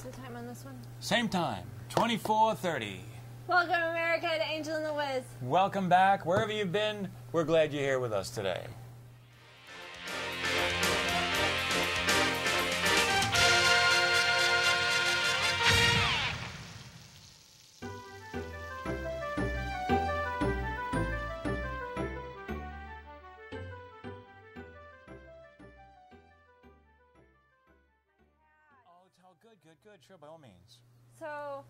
What's the time on this one? Same time, 24:30. Welcome, America, to Angel and the Wiz. Welcome back. Wherever you've been, we're glad you're here with us today. Good, sure, by all means. So,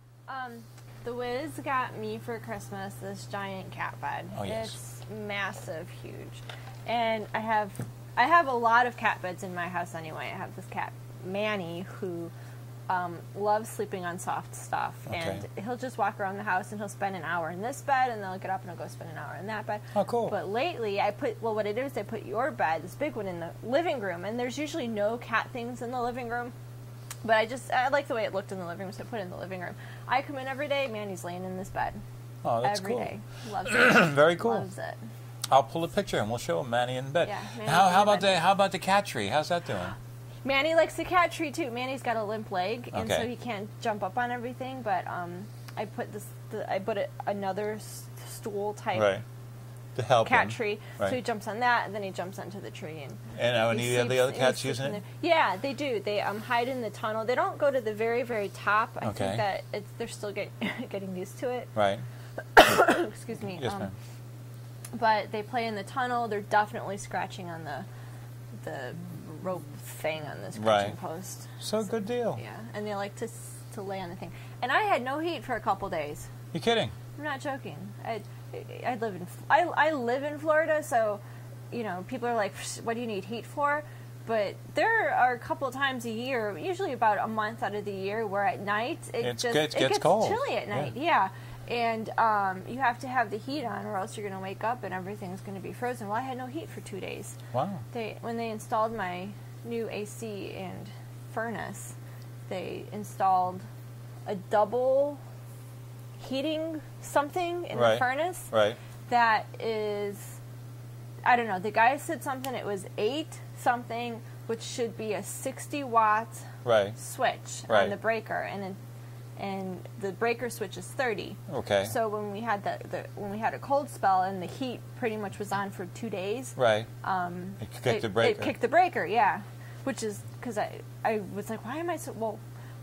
the Wiz got me for Christmas this giant cat bed. Oh, yes. It's massive, huge. And I have a lot of cat beds in my house anyway. I have this cat, Manny, who loves sleeping on soft stuff. Okay. And he'll just walk around the house and he'll spend an hour in this bed, and then he'll get up and he'll go spend an hour in that bed. Oh, cool. But lately, what I did is I put your bed, this big one, in the living room, and there's usually no cat things in the living room. But I like the way it looked in the living room, so I put it in the living room. I come in every day, Manny's laying in this bed. Oh, that's every cool. day. Loves it. Very cool. Loves it. I'll pull a picture and we'll show Manny in bed. Yeah, How about the cat tree? How's that doing? Manny likes the cat tree too. Manny's got a limp leg, and Okay. so he can't jump up on everything. But I put another stool type Right. To help cat him. tree, Right. so he jumps on that, and then he jumps onto the tree. And any he of the sleeps- other he cats sleeps using in it? there. Yeah, they do. They hide in the tunnel. They don't go to the very, very top. I Okay. think that they're still getting used to it. Right. Excuse me. Yes, ma'am. But they play in the tunnel. They're definitely scratching on the rope thing on this scratching post. So good deal. Yeah, and they like to lay on the thing. And I had no heat for a couple days. You kidding? I'm not joking. I live in Florida, so people are like, "What do you need heat for?" But there are a couple of times a year, usually about a month out of the year, where at night it gets cold. chilly at night. Yeah. And you have to have the heat on, or else you're going to wake up and everything's going to be frozen. Well, I had no heat for 2 days. Wow. When they installed my new AC and furnace, they installed a double heating something in the furnace. Right. That is, I don't know. The guy said something. It was 8 something, which should be a 60-watt switch on the breaker, and the breaker switch is 30. Okay. So when we had when we had a cold spell and the heat pretty much was on for 2 days, right. It kicked the breaker. It kicked the breaker, yeah. Which is because I was like, why am I so well?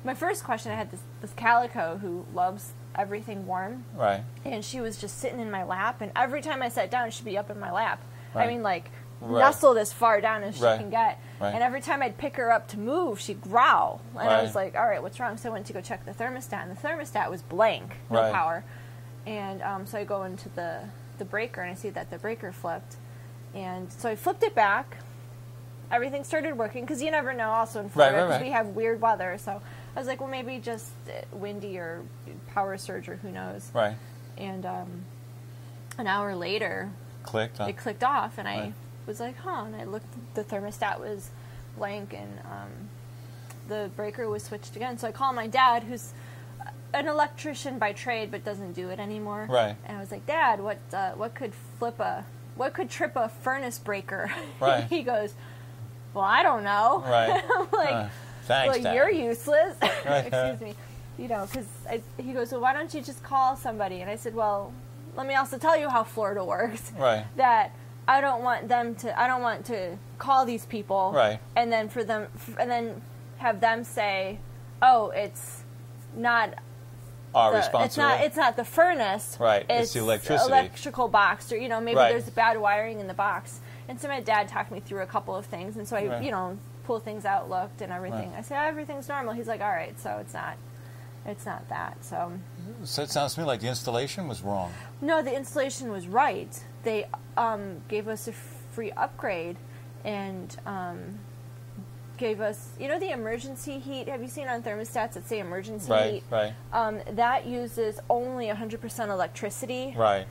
My first question, I had this calico who loves everything warm, right? And she was just sitting in my lap, and every time I sat down, she'd be up in my lap. Right. I mean, like nestled as far down as she can get. Right. And every time I'd pick her up to move, she'd growl. And I was like, all right, what's wrong? So I went to go check the thermostat, and the thermostat was blank, no power. And so I go into the breaker, and I see that the breaker flipped. And so I flipped it back. Everything started working, because you never know also in Florida, because we have weird weather. So I was like, well, maybe just windy or power surge or who knows. Right. And an hour later, it clicked off, and I was like, huh, and I looked, the thermostat was blank, and the breaker was switched again. So I called my dad, who's an electrician by trade but doesn't do it anymore. Right. And I was like, Dad, what could trip a furnace breaker? Right. He goes, well, I don't know. Right. I'm like, thanks, well, Dad. you're useless. Right. Excuse me. Because he goes, well, why don't you just call somebody? And I said, well, let me also tell you how Florida works. Right. That I don't want to call these people. Right. And then and then have them say, oh, it's not responsibility. It's not the furnace. Right. It's the electricity. Electrical box, or maybe there's bad wiring in the box. And so my dad talked me through a couple of things, and so I pulled things out, looked, and everything. I said, everything's normal. He's like, all right, so it's not that. So it sounds to me like the installation was wrong. No, the installation was right. They gave us a free upgrade and gave us, the emergency heat. Have you seen on thermostats that say emergency heat? Right. That uses only 100% electricity. Right.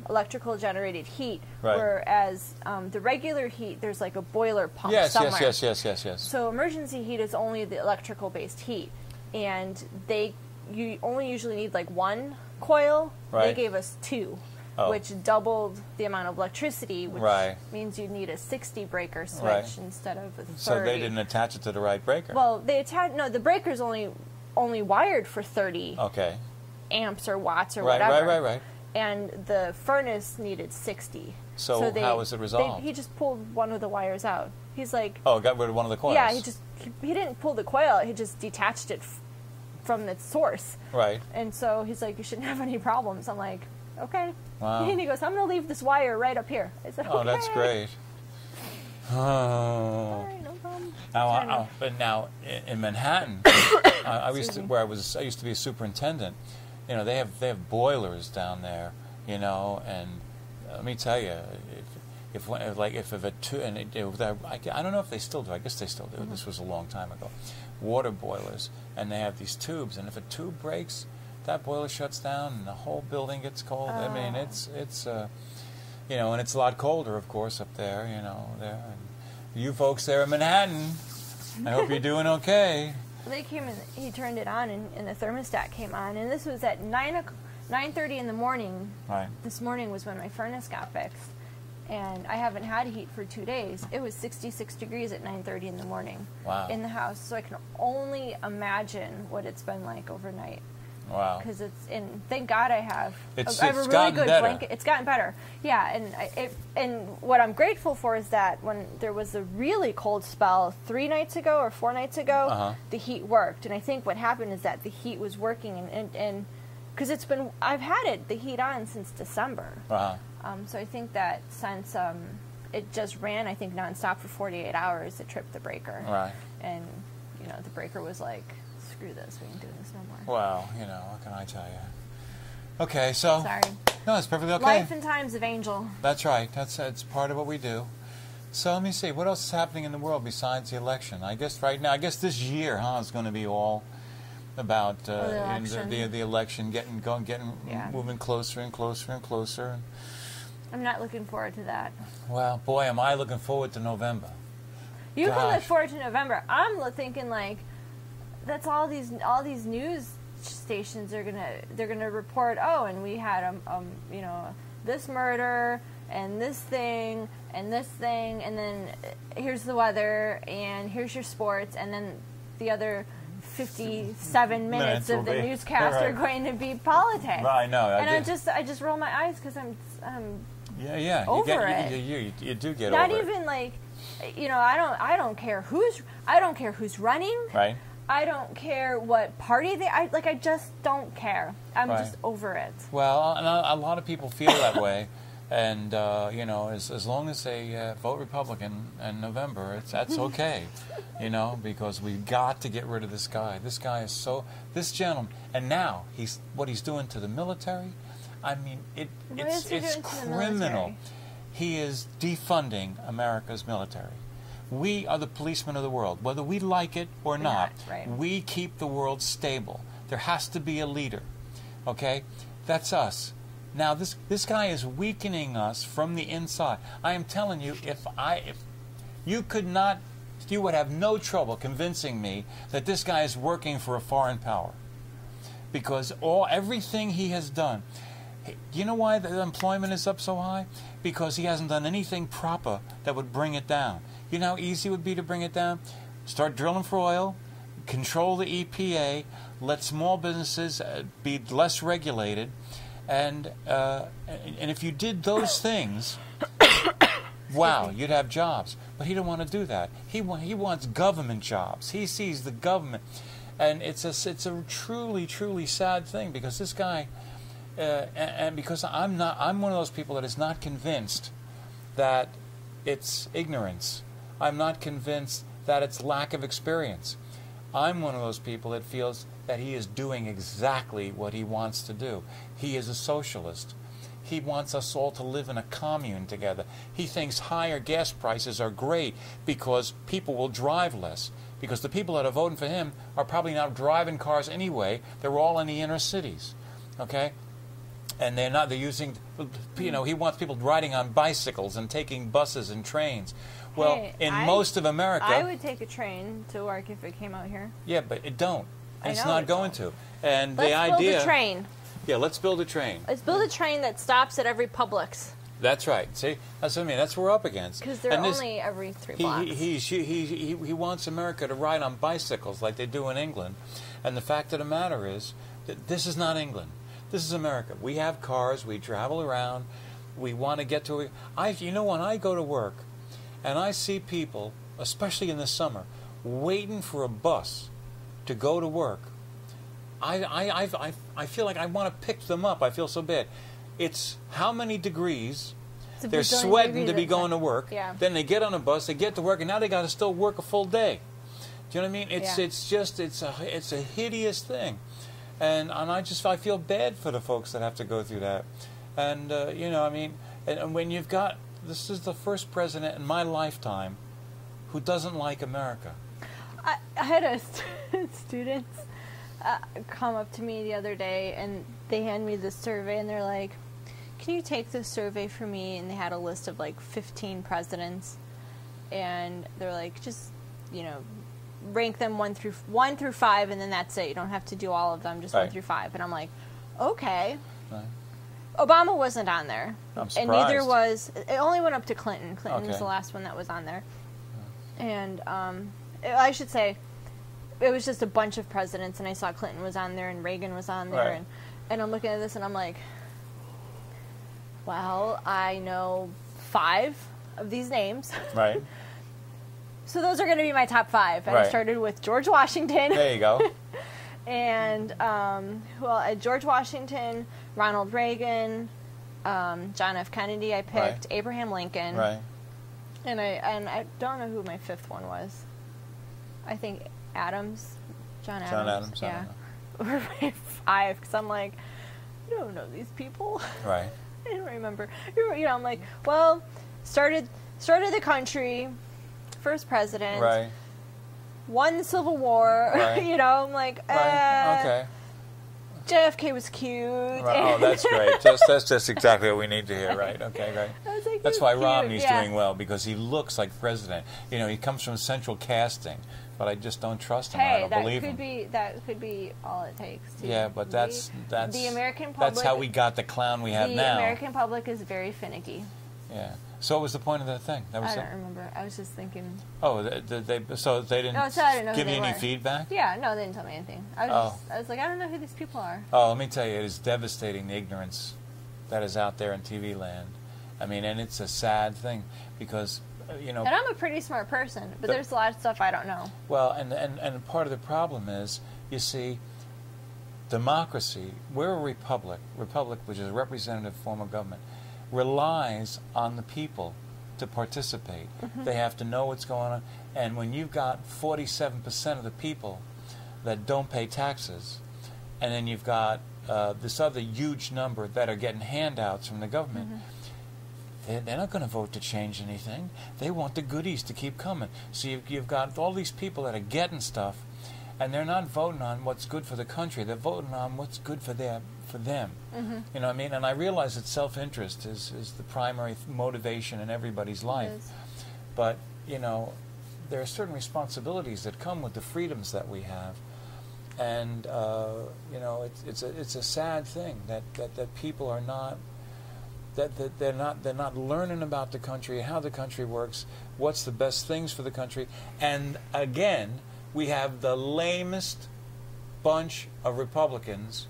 Electrical generated heat, right. Whereas the regular heat, there's like a boiler pump somewhere. Yes. So emergency heat is only the electrical based heat, and you only usually need like one coil. Right. They gave us 2, which doubled the amount of electricity, which means you need a 60 breaker switch instead of a 30. So they didn't attach it to the right breaker. Well, the breaker's only only wired for 30 amps or watts or whatever. Right. And the furnace needed 60. So how was it resolved? He just pulled one of the wires out. He's like... Oh, got rid of one of the coils. Yeah, he didn't pull the coil out. He just detached it from its source. Right. And so he's like, you shouldn't have any problems. I'm like, okay. Wow. And he goes, I'm going to leave this wire right up here. I said, okay. Oh, that's great. Oh. All right, no problem. But now in Manhattan, I used to be a superintendent. You know, they have boilers down there. You know, and let me tell you, I don't know if they still do. I guess they still do. This was a long time ago. Water boilers, and they have these tubes, and if a tube breaks, that boiler shuts down, and the whole building gets cold. I mean, it's you know, and it's a lot colder, of course, up there. You know, there. And you folks there in Manhattan, I hope you're doing okay. They came and he turned it on, and the thermostat came on, and this was at 9:30 in the morning. Right. This morning was when my furnace got fixed, and I haven't had heat for 2 days. It was 66 degrees at 9:30 in the morning. Wow. In the house, so I can only imagine what it's been like overnight. Wow. Because and thank God I have a really good blanket. It's gotten better. Yeah, and what I'm grateful for is that when there was a really cold spell 3 nights ago or 4 nights ago, the heat worked. And I think what happened is that the heat was working, and because I've had the heat on since December. So I think that since it just ran, I think, nonstop for 48 hours, it tripped the breaker. Right. And, you know, the breaker was like, screw this, we ain't doing this no more. Well, you know, what can I tell you? Okay, so... Sorry. No, it's perfectly okay. Life and times of Angel. That's right. It's part of what we do. So let me see. What else is happening in the world besides the election? I guess right now, this year, is going to be all about the election moving closer and closer and closer. I'm not looking forward to that. Well, boy, am I looking forward to November. You can look forward to November. I'm thinking like that's all these news stations are gonna report. Oh, and we had you know, this murder and this thing, and then here's the weather, and here's your sports, and then the other 57 minutes of the newscast are going to be politics. I know. I just roll my eyes because I'm over it. You do get Not over it. Not even like, you know, I don't care who's running. Right. I don't care what party I just don't care. I'm just over it. Well, and a lot of people feel that way. And, you know, as long as they vote Republican in November, that's okay, you know, because we've got to get rid of this guy. This guy is this gentleman. And now, what he's doing to the military, I mean, it's criminal. He is defunding America's military. We are the policemen of the world. Whether we like it or not, we keep the world stable. There has to be a leader, okay? That's us. Now, this guy is weakening us from the inside. I am telling you, if you would have no trouble convincing me that this guy is working for a foreign power, because everything he has done. You know why the employment is up so high? Because he hasn't done anything proper that would bring it down. You know how easy it would be to bring it down? Start drilling for oil, control the EPA, let small businesses be less regulated. And if you did those things, wow, you'd have jobs. But he don't want to do that. He wants government jobs. He sees the government, and it's a truly, truly sad thing, because this guy, and because I'm one of those people that is not convinced that it's ignorance. I'm not convinced that it's lack of experience. I'm one of those people that feels that he is doing exactly what he wants to do. He is a socialist. He wants us all to live in a commune together. He thinks higher gas prices are great because people will drive less. Because the people that are voting for him are probably not driving cars anyway. They're all in the inner cities. Okay? And they're using, you know, he wants people riding on bicycles and taking buses and trains. Well, most of America... I would take a train to work if it came out here. Yeah, but it don't. It's not going to. And let's build a train. Yeah, let's build a train. Let's build a train that stops at every Publix. That's right. See, that's what I mean. That's what we're up against. Because they're only every 3 blocks. He wants America to ride on bicycles like they do in England. And the fact of the matter is that this is not England. This is America. We have cars. We travel around. We want to get to... You know, when I go to work and I see people, especially in the summer, waiting for a bus to go to work, I feel like I want to pick them up. I feel so bad. It's how many degrees they're sweating to be going to work. Yeah. Then they get on a bus, they get to work, and now they got to still work a full day. Do you know what I mean? It's a hideous thing, and I feel bad for the folks that have to go through that. And you know, I mean, and when you've got, this is the first president in my lifetime who doesn't like America. I had a student come up to me the other day, and they handed me this survey, and they're like, "Can you take this survey for me?" And they had a list of like 15 presidents, and they're like, "Just, you know, rank them 1 through 5, and then that's it. You don't have to do all of them, just 1 through 5." And I'm like, okay. Right. Obama wasn't on there. I'm surprised. And neither was, it only went up to Clinton. Clinton was the last one that was on there. And I should say, it was just a bunch of presidents, and I saw Clinton was on there, and Reagan was on there, right. and I'm looking at this, and I'm like, well, I know 5 of these names. Right. So those are going to be my top 5. And right. I started with George Washington. There you go. And, George Washington, Ronald Reagan, John F. Kennedy I picked, right. Abraham Lincoln. Right. And I don't know who my 5th one was. I think Adams. John Adams. Yeah. Or my 5, because I'm like, I don't know these people. Right. I don't remember. You know, I'm like, well, started the country, first president. Right. Won the Civil War. Right. You know, I'm like, right. Okay. JFK was cute. Right. Oh, that's great. That's just exactly what we need to hear. Right. Okay. Right. I was like, that's why cute. Romney's doing well, because he looks like president. You know, he comes from central casting, but I just don't trust him. I don't believe him. That could be all it takes. Yeah, but that's the American public. That's how we got the clown we have now. The American public is very finicky. Yeah. So what was the point of that thing? I don't remember. I was just thinking. Oh, they didn't give you any feedback? Yeah, no, they didn't tell me anything. I was like, I don't know who these people are. Oh, let me tell you, it is devastating, the ignorance that is out there in TV land. I mean, and it's a sad thing because, you know. And I'm a pretty smart person, but there's a lot of stuff I don't know. Well, and part of the problem is, you see, democracy, we're a republic, which is a representative form of government, relies on the people to participate. Mm-hmm. They have to know what's going on. And when you've got 47% of the people that don't pay taxes, and then you've got this other huge number that are getting handouts from the government, mm-hmm. they're not going to vote to change anything. They want the goodies to keep coming. So you've got all these people that are getting stuff, and they're not voting on what's good for the country. They're voting on what's good for them. Mm-hmm. You know what I mean? And I realize that self-interest is the primary motivation in everybody's life. But, you know, there are certain responsibilities that come with the freedoms that we have. And, you know, it's a sad thing that people are not, that they're not learning about the country, how the country works, what's the best things for the country. And, again, we have the lamest bunch of Republicans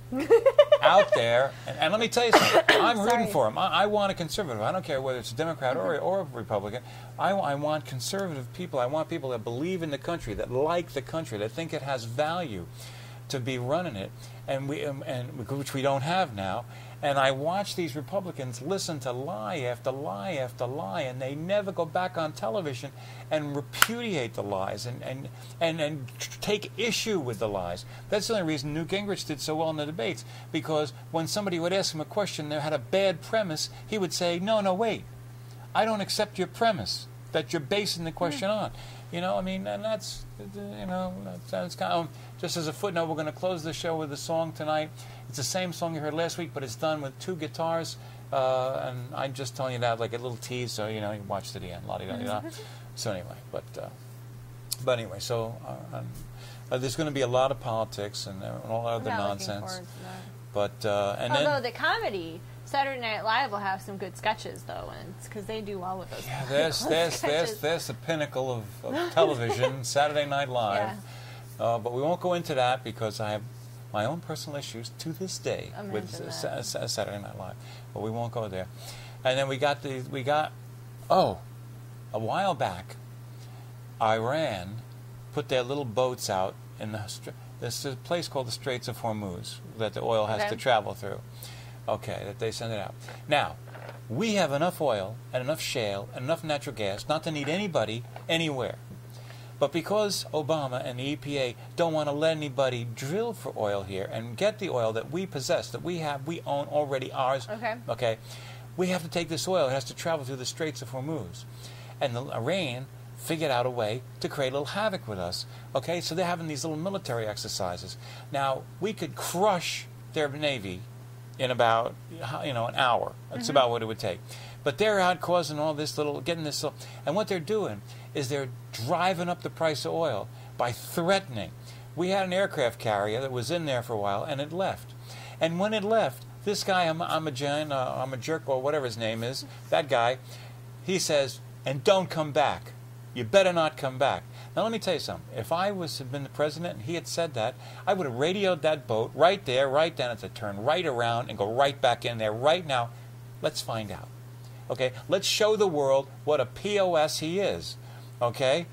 out there, and let me tell you something. I'm rooting for them. I want a conservative. I don't care whether it's a Democrat or a Republican. I want conservative people. I want people that believe in the country, that like the country, that think it has value to be running it, and which we don't have now. And I watch these Republicans listen to lie after lie after lie, and they never go back on television and repudiate the lies and take issue with the lies. That's the only reason Newt Gingrich did so well in the debates, because when somebody would ask him a question that had a bad premise, he would say, no, wait, I don't accept your premise that you're basing the question on. You know, I mean, and that's, you know, that's kind of, just as a footnote, we're going to close the show with a song tonight. It's the same song you heard last week, but it's done with 2 guitars. And I'm just telling you that like a little tease, so, you know, you watch to the end. La-di-da-di-da. So anyway, but anyway, so there's going to be a lot of politics and all other nonsense. But, and although the comedy Saturday Night Live will have some good sketches, though, and it's because they do well with those. Yeah, there's the pinnacle of television, Saturday Night Live. Yeah. But we won't go into that because I have my own personal issues to this day with Saturday Night Live. But we won't go there. And then we got a while back, Iran put their little boats out in there's a place called the Straits of Hormuz that the oil has to travel through. Okay, that they send it out. Now, we have enough oil and enough shale and enough natural gas not to need anybody anywhere. But because Obama and the EPA don't want to let anybody drill for oil here and get the oil that we possess, that we own already ours, okay, we have to take this oil. It has to travel through the Straits of Hormuz. And the Iran figured out a way to create a little havoc with us. Okay, so they're having these little military exercises. Now, we could crush their navy in about, an hour. That's about what it would take. But they're out causing all this and what they're doing is they're driving up the price of oil by threatening. We had an aircraft carrier that was in there for a while, and it left. And when it left, this guy, I'm a jerk, or whatever his name is, that guy, he says, and don't come back. You better not come back. Now, let me tell you something. If I had been the president and he had said that, I would have radioed that boat right there, right down, to turn right around and go right back in there right now. Let's find out. Okay? Let's show the world what a POS he is. Okay?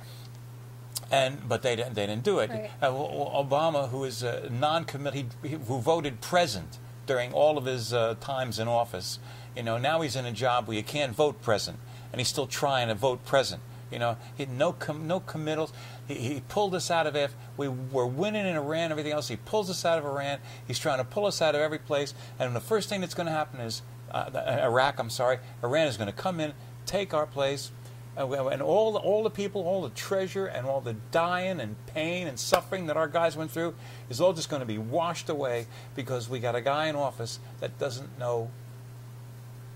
But they didn't do it. Right. Obama, who is non-committal, who voted present during all of his times in office, now he's in a job where you can't vote present, and he's still trying to vote present. He had no committals. He pulled us out of it. We were winning in Iran, everything else. He pulls us out of Iran. He's trying to pull us out of every place. And the first thing that's going to happen is Iran is going to come in, take our place, and all the people, all the treasure, and all the dying and pain and suffering that our guys went through is all just going to be washed away because we got a guy in office that doesn't know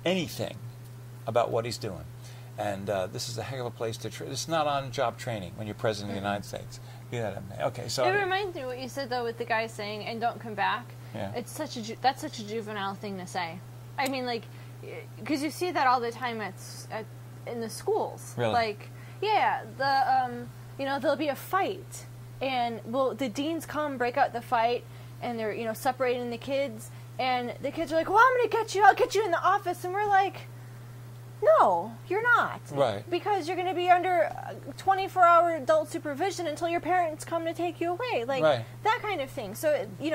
anything about what he's doing. And this is a heck of a place to it's not on-job training when you're president of the United States. Okay, so it reminds me of what you said though with the guy saying "and don't come back." Yeah. That's such a juvenile thing to say. I mean, like, because you see that all the time in the schools. Really? Like, there'll be a fight, and the deans come, break out the fight, and they're separating the kids, and the kids are like, "Well, I'm going to get you. I'll get you in the office," and we're like, no, you're not. Right. Because you're going to be under 24-hour adult supervision until your parents come to take you away. Like, that kind of thing. So, you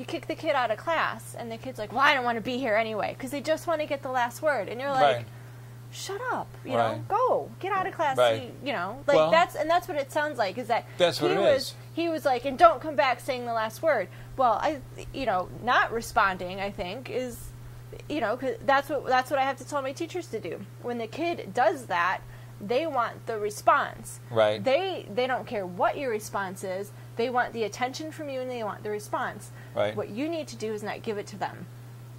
kick the kid out of class, and the kid's like, well, I don't want to be here anyway, because they just want to get the last word. And you're like, shut up, go, get out of class. That's what it sounds like, is that he was like, and don't come back saying the last word. Well, not responding, I think, is... cause that's what I have to tell my teachers to do. When the kid does that, they want the response. Right. They don't care what your response is. They want the attention from you, and they want the response. Right. What you need to do is not give it to them.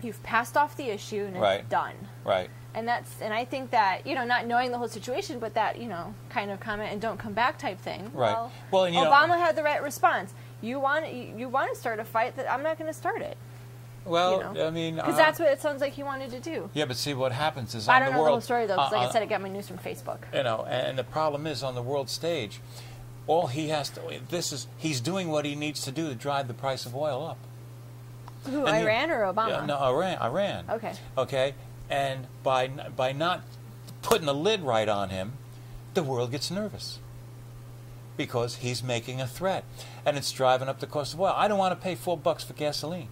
You've passed off the issue, and it's done. Right. And I think that, not knowing the whole situation, but that, kind of comment and don't come back type thing. Right. Well, Obama had the right response. You want to start a fight, that I'm not going to start it. Well, I mean... Because that's what it sounds like he wanted to do. Yeah, but see, what happens is I don't know the whole story, though, because like I said, I got my news from Facebook. And the problem is, on the world stage, all he has to... He's doing what he needs to do to drive the price of oil up. Who, Iran or Obama? No, Iran. Okay. Okay? And by not putting the lid right on him, the world gets nervous. Because he's making a threat. And it's driving up the cost of oil. I don't want to pay $4 for gasoline.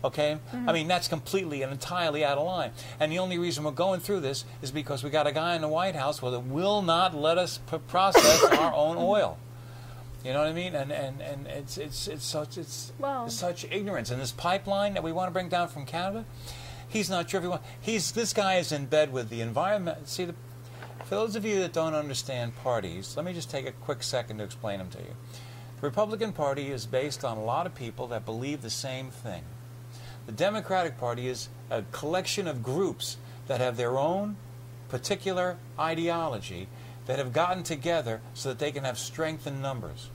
Okay? I mean, that's completely and entirely out of line. And the only reason we're going through this is because we got a guy in the White House that will not let us process our own oil. You know what I mean? And it's such ignorance. And this pipeline that we want to bring down from Canada, he's not sure if he wants... This guy is in bed with the environment. See, for those of you that don't understand parties, let me just take a quick second to explain them to you. The Republican Party is based on a lot of people that believe the same thing. The Democratic Party is a collection of groups that have their own particular ideology that have gotten together so that they can have strength in numbers.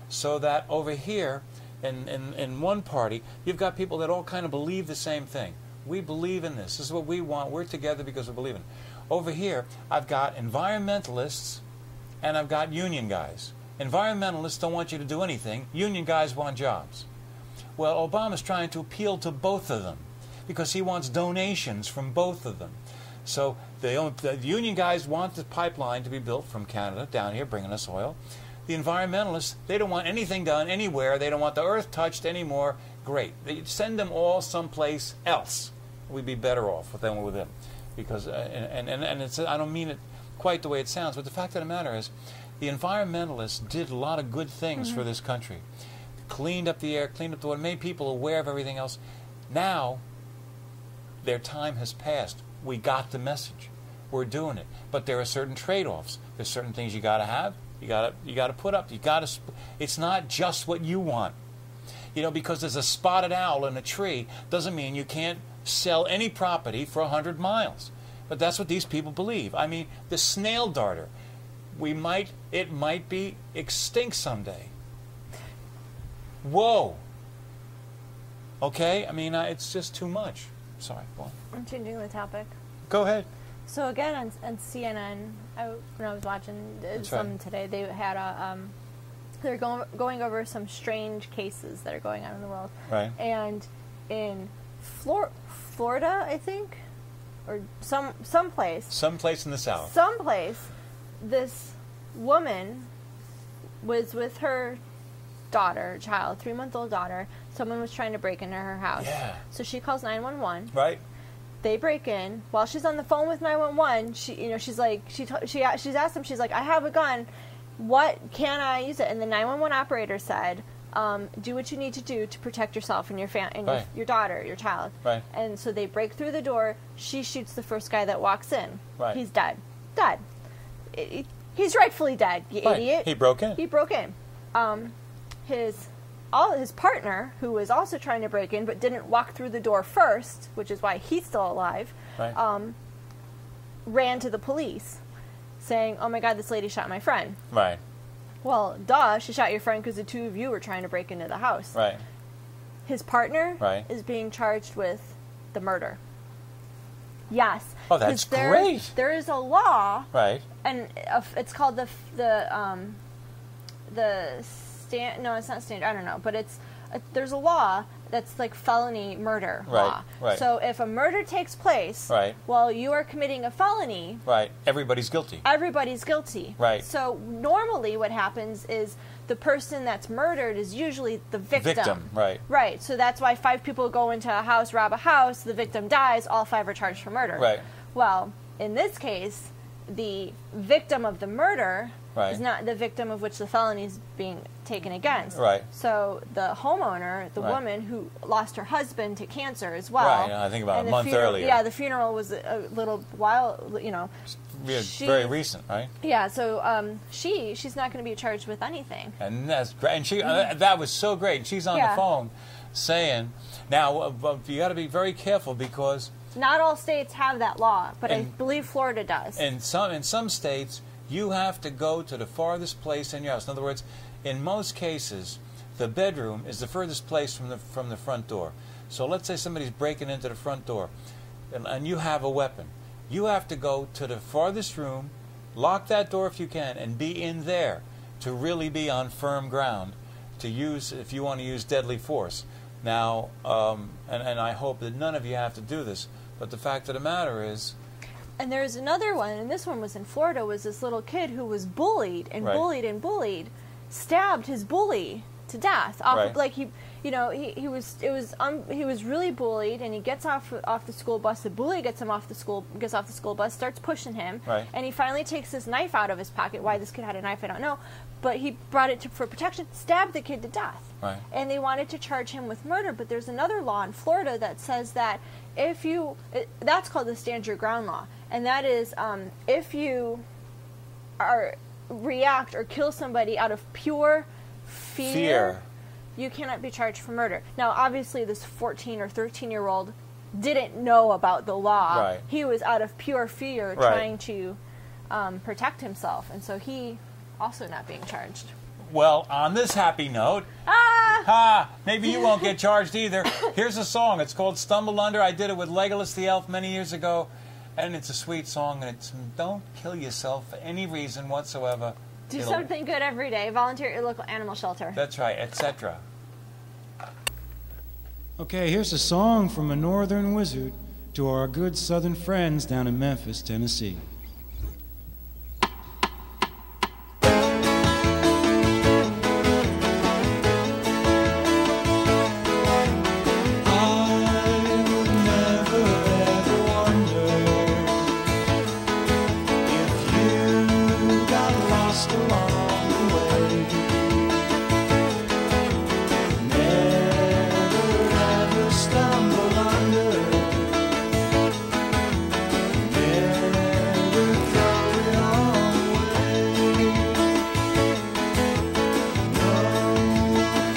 So that over here, in one party, you've got people that all kind of believe the same thing. We believe in this. This is what we want. We're together because we believe in it. Over here, I've got environmentalists and I've got union guys. Environmentalists don't want you to do anything. Union guys want jobs. Well, Obama's trying to appeal to both of them because he wants donations from both of them. So the union guys want the pipeline to be built from Canada down here, bringing us oil. The environmentalists, they don't want anything done anywhere. They don't want the earth touched anymore. Great. They send them all someplace else. We'd be better off with them. Because, and it's, I don't mean it quite the way it sounds, but the fact of the matter is the environmentalists did a lot of good things for this country. Cleaned up the air, cleaned up the water, made people aware of everything else. Now, their time has passed. We got the message. We're doing it. But there are certain trade-offs. There's certain things you got to have. You got to put up. It's not just what you want. You know, because there's a spotted owl in a tree doesn't mean you can't sell any property for 100 miles. But that's what these people believe. I mean, the snail darter, it might be extinct someday. Whoa. Okay? I mean, it's just too much. Sorry, go on. I'm changing the topic. Go ahead. So again, on CNN, when I was watching today, they had they're going over some strange cases that are going on in the world. Right. And in Florida, I think, or someplace. Someplace in the South. Someplace, this woman was with her daughter, child, 3-month-old daughter. Someone was trying to break into her house. Yeah. So she calls 911. Right. They break in. While she's on the phone with 911, she's asked them. She's like, "I have a gun. What can I use it?" And the 911 operator said, "Do what you need to do to protect yourself and your your daughter, your child." Right. And so they break through the door. She shoots the first guy that walks in. Right. He's dead. Dead. He's rightfully dead. You idiot. He broke in. He broke in. His partner, who was also trying to break in but didn't walk through the door first, which is why he's still alive, right. Ran to the police, saying, "Oh my God, this lady shot my friend." Right. Well, duh, she shot your friend because the two of you were trying to break into the house. Right. His partner right. is being charged with the murder. Yes. Oh, that's great. There is a law. Right. And it's called no, it's not standard. I don't know, but there's a law that's like felony murder law. Right. So if a murder takes place, right. while you are committing a felony, right, everybody's guilty. Everybody's guilty. Right. So normally, what happens is the person that's murdered is usually the victim. Right. Right. So that's why 5 people go into a house, rob a house, the victim dies, all 5 are charged for murder. Right. Well, in this case, the victim of the murder. Right. Is not the victim of which the felony is being taken against. Right. So the homeowner, the woman who lost her husband to cancer as well. Right. I think about a month earlier. Yeah, the funeral was a little while, very recent, right? Yeah. So she's not going to be charged with anything. And that's great. And she that was so great. She's on the phone saying, now you got to be very careful because not all states have that law, but I believe Florida does. In some states. You have to go to the farthest place in your house. In other words, in most cases, the bedroom is the furthest place from the front door. So let's say somebody's breaking into the front door, and you have a weapon. You have to go to the farthest room, lock that door if you can, and be in there to really be on firm ground to use if you want to use deadly force. Now, and I hope that none of you have to do this, but the fact of the matter is. And there's another one, and this one was in Florida, was this little kid who was bullied and bullied and bullied, stabbed his bully to death. Like he was really bullied, and he gets off the school bus. The bully gets off the school bus, starts pushing him, and he finally takes this knife out of his pocket. Why this kid had a knife, I don't know, but he brought it for protection, stabbed the kid to death. Right. And they wanted to charge him with murder, but there's another law in Florida that says that that's called the stand your ground law. And that is if you react or kill somebody out of pure fear, you cannot be charged for murder. Now, obviously, this 14 or 13-year-old didn't know about the law. Right. He was out of pure fear trying to protect himself. And so he also not being charged. Well, on this happy note, Ha! Maybe you won't get charged either. Here's a song. It's called Stumble Under. I did it with Legolas the Elf many years ago. And it's a sweet song. And it's don't kill yourself for any reason whatsoever. Do something good every day. Volunteer at your local animal shelter. That's right, etc. Okay, here's a song from a northern wizard to our good southern friends down in Memphis, Tennessee.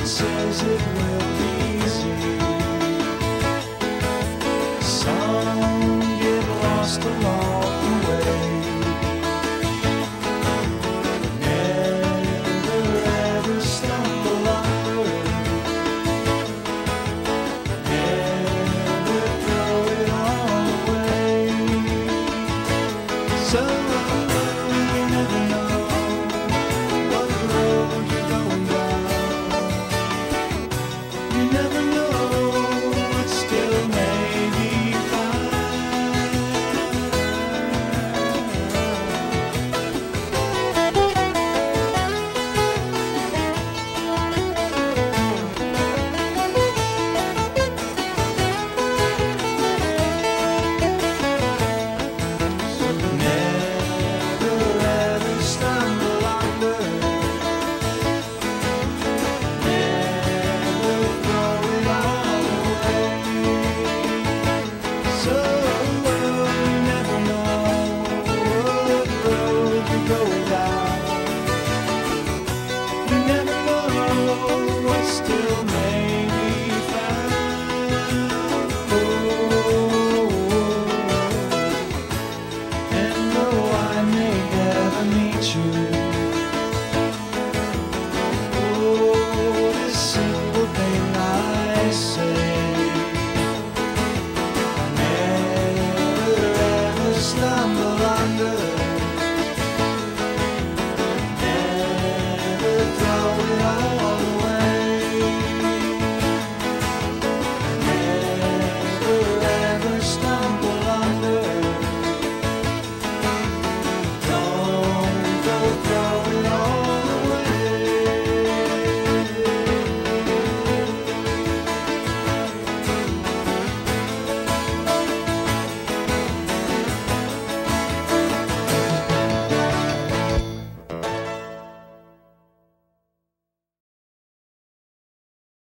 Says it will